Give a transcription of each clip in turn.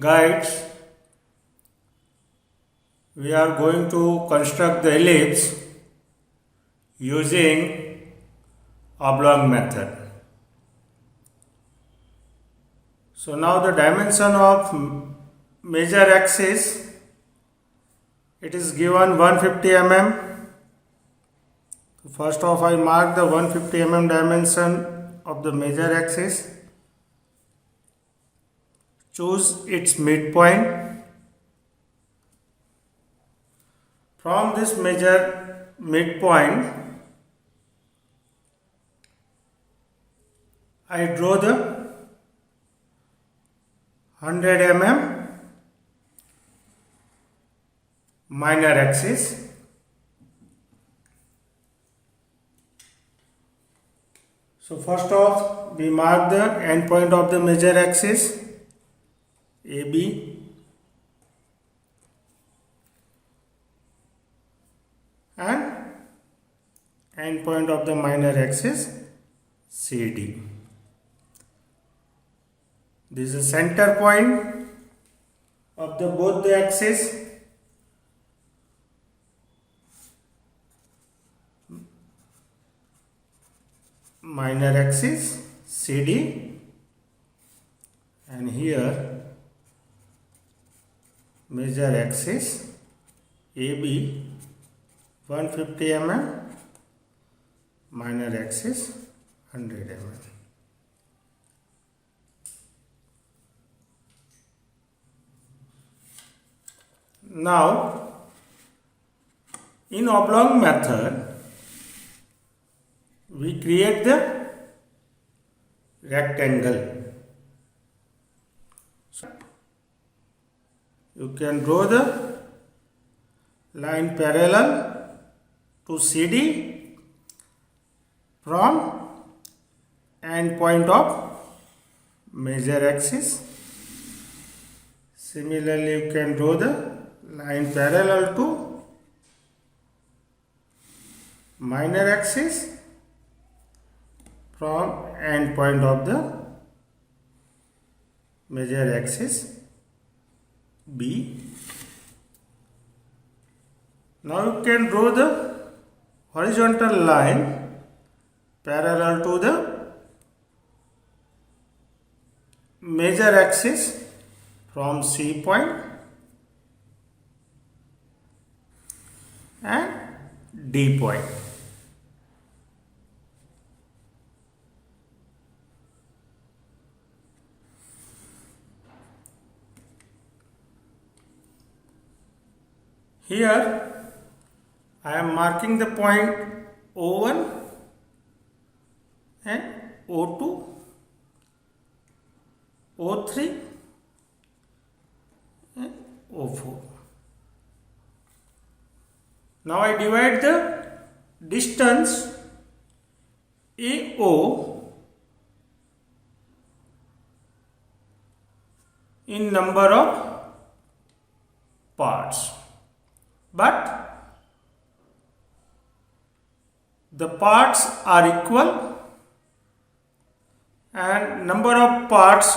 Guides, we are going to construct the ellipse using oblong method. So now the dimension of major axis, it is given 150 mm. First off, I mark the 150 mm dimension of the major axis. Choose its midpoint. From this major midpoint, I draw the 100 mm minor axis. So first off, we mark the end point of the major axis AB, and end point of the minor axis CD. This is center point of the both the axis. Minor axis CD, and here major axis AB, 150 mm, minor axis 100 mm. Now, in oblong method, we create the rectangle. You can draw the line parallel to CD from end point of major axis. Similarly, you can draw the line parallel to minor axis from end point of the major axis B. Now you can draw the horizontal line parallel to the major axis from C point and D point. Here I am marking the point O1 and O2, O3 and O4. Now I divide the distance AO in number of parts. But the parts are equal and number of parts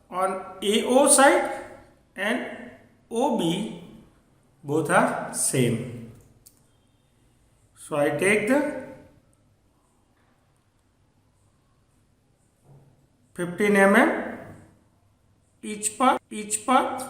on AO side and OB both are same. So I take the 15 mm each part.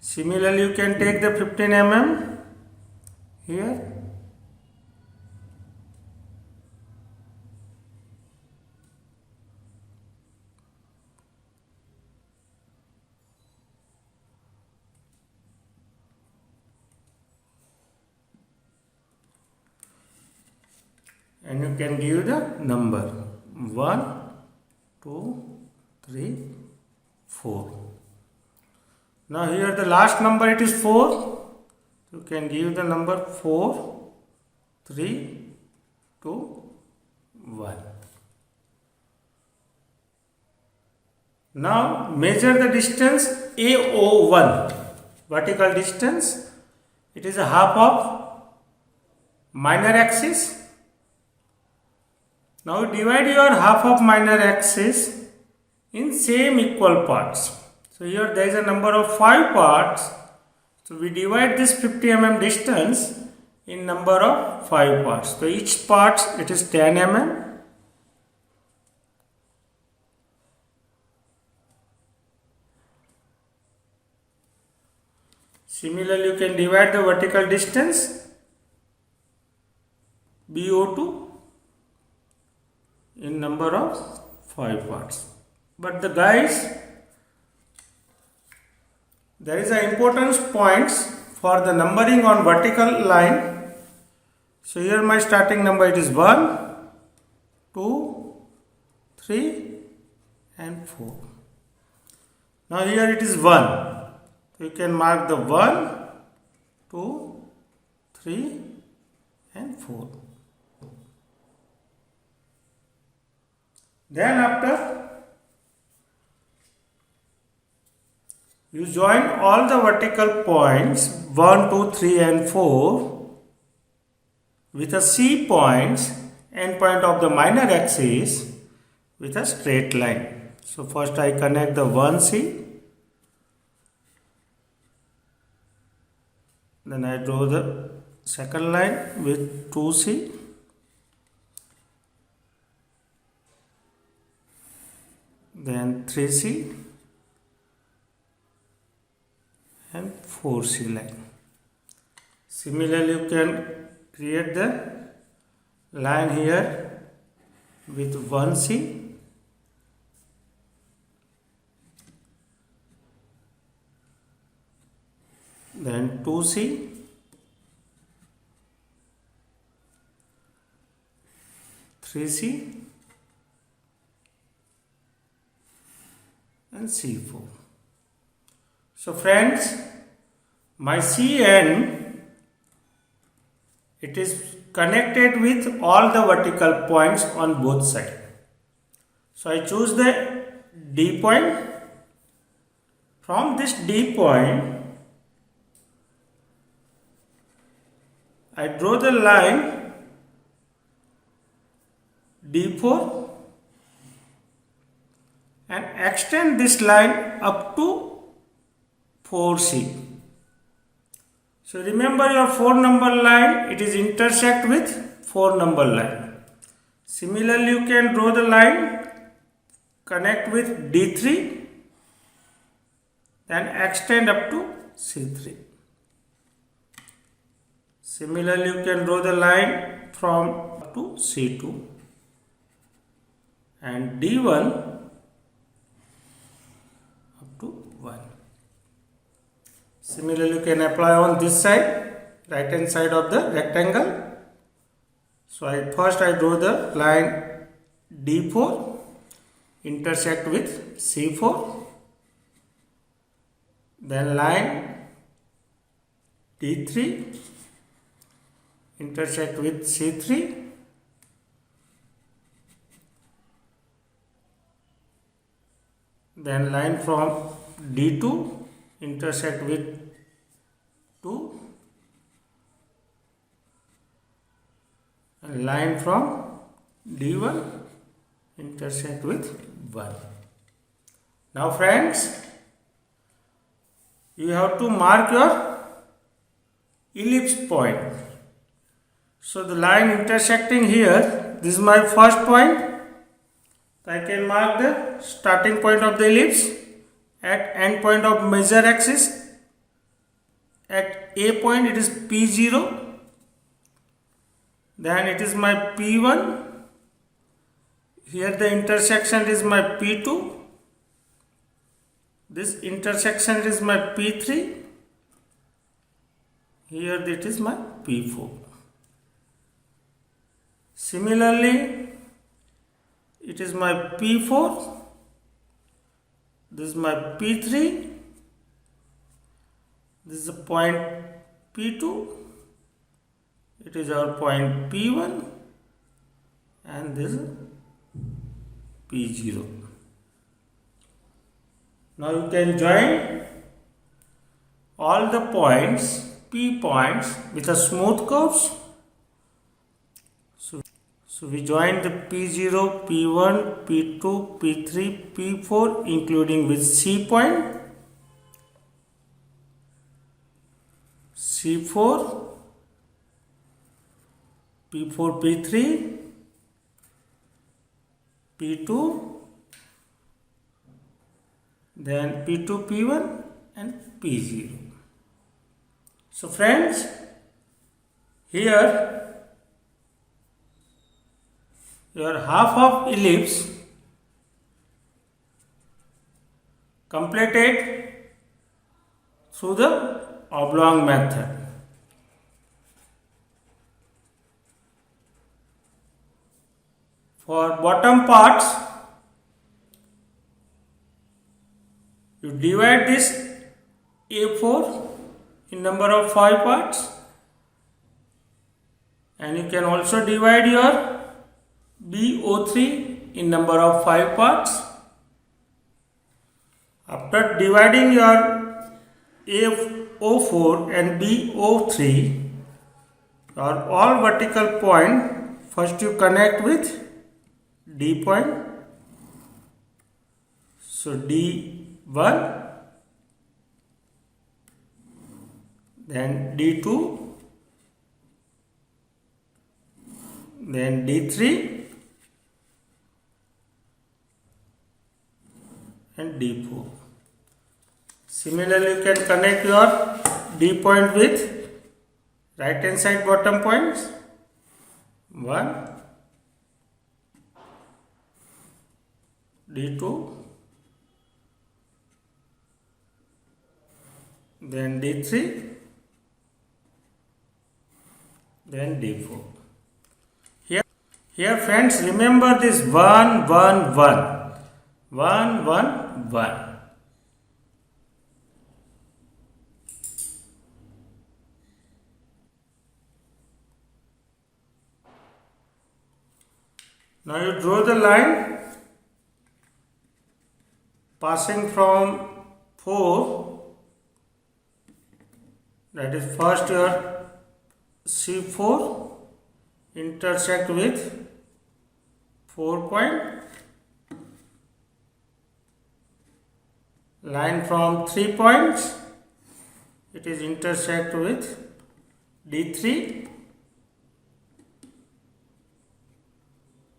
Similarly, you can take the 15 mm here. And you can give the number 1, 2, 3, 4. Now here the last number, it is 4. You can give the number 4, 3, 2, 1. Now measure the distance AO1, vertical distance. It is a half of minor axis Now divide your half of minor axis in same equal parts. So here there is a number of 5 parts. So we divide this 50 mm distance in number of 5 parts. So each part it is 10 mm. Similarly, you can divide the vertical distance BO2 in number of 5 parts. But the guys, there is an importance points for the numbering on vertical line. So here my starting number it is 1, 2, 3 and 4. Now here it is 1. You can mark the 1, 2, 3 and 4. Then after you join all the vertical points 1, 2, 3 and 4 with a C points end point of the minor axis with a straight line. So first I connect the 1C. Then I draw the second line with 2C. Then 3C and 4C line. Similarly, you can create the line here with 1C, then 2C, 3C and C4. So friends, my CN it is connected with all the vertical points on both sides. So I choose the D point. From this D point I draw the line D4 and extend this line up to 4C. So remember your 4 number line, it is intersect with 4 number line. Similarly, you can draw the line, connect with D3, then extend up to C3. Similarly, you can draw the line from up to C2 and D1 up to 1. Similarly, you can apply on this side, right hand side of the rectangle. So first I draw the line D4 intersect with C4, then line D3 intersect with C3, then line from D2 intersect with 2 and line from D1 intersect with 1. Now friends, you have to mark your ellipse point. So the line intersecting here, this is my first point. I can mark the starting point of the ellipse at end point of major axis. At A point it is P0, then it is my P1, here the intersection is my P2, this intersection is my P3, here it is my P4. Similarly, it is my P4, this is my P3, this is the point P2, it is our point P1 and this is P0. Now you can join all the points, P points with a smooth curves. So we join the P0, P1, P2, P3, P4 including with C point, C4, P4, P3, P2, then P2, P1 and P0. So friends, here your half of ellipse completed through the oblong method. For bottom parts, you divide this A4 in number of 5 parts, and you can also divide your BO3 in number of 5 parts. After dividing your AO4 and BO3, your all vertical point, first you connect with D point. So D1, then D2, then D3 and D4. Similarly, you can connect your D point with right hand side bottom points. 1, D2, then D3, then D4. Here friends, remember this 1, 1, 1. 1, 1, 1. Now you draw the line passing from 4, that is first your C4 intersect with 4 point, line from 3 points, it is intersect with D3,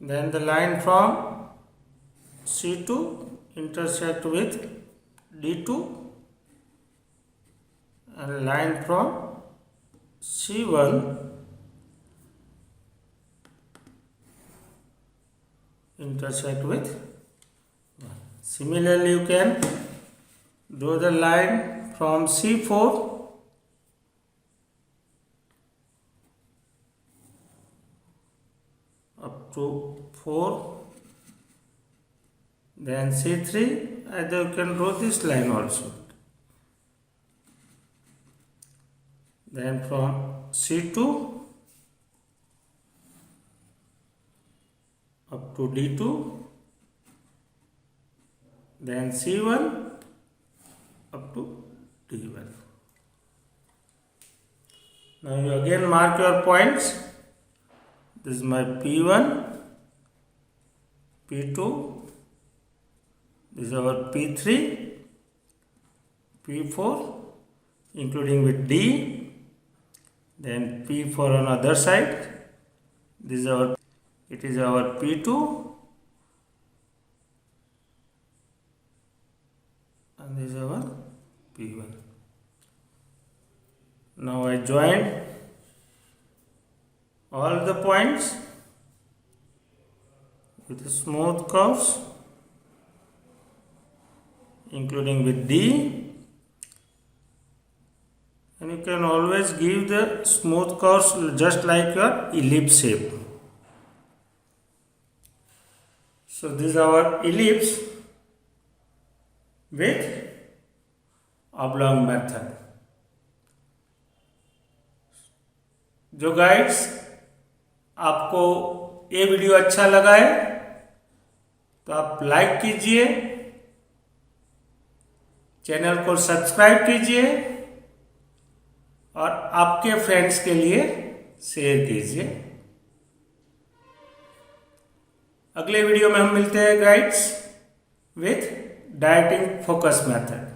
then the line from C2 intersect with D2, and line from C1 intersect with 1. Similarly, you can draw the line from C4 up to 4, then C3, either you can draw this line also. Then from C2 up to D2, then C1 up to D1. Now you again mark your points. This is my P1, P2, this is our P3, P4 including with D, then P4 on other side. This is our, it is our P2 and this is our P1. Now I join all the points with smooth curves including with D, and you can always give the smooth curves just like your ellipse shape. So this is our ellipse with oblong method. जो guides आपको ये video अच्छा लगा है तो आप like कीजिए, channel को सब्सक्राइब कीजिए और आपके फ्रेंड्स के लिए शेयर कीजिए। अगले वीडियो में हम मिलते हैं guides with dieting focus method.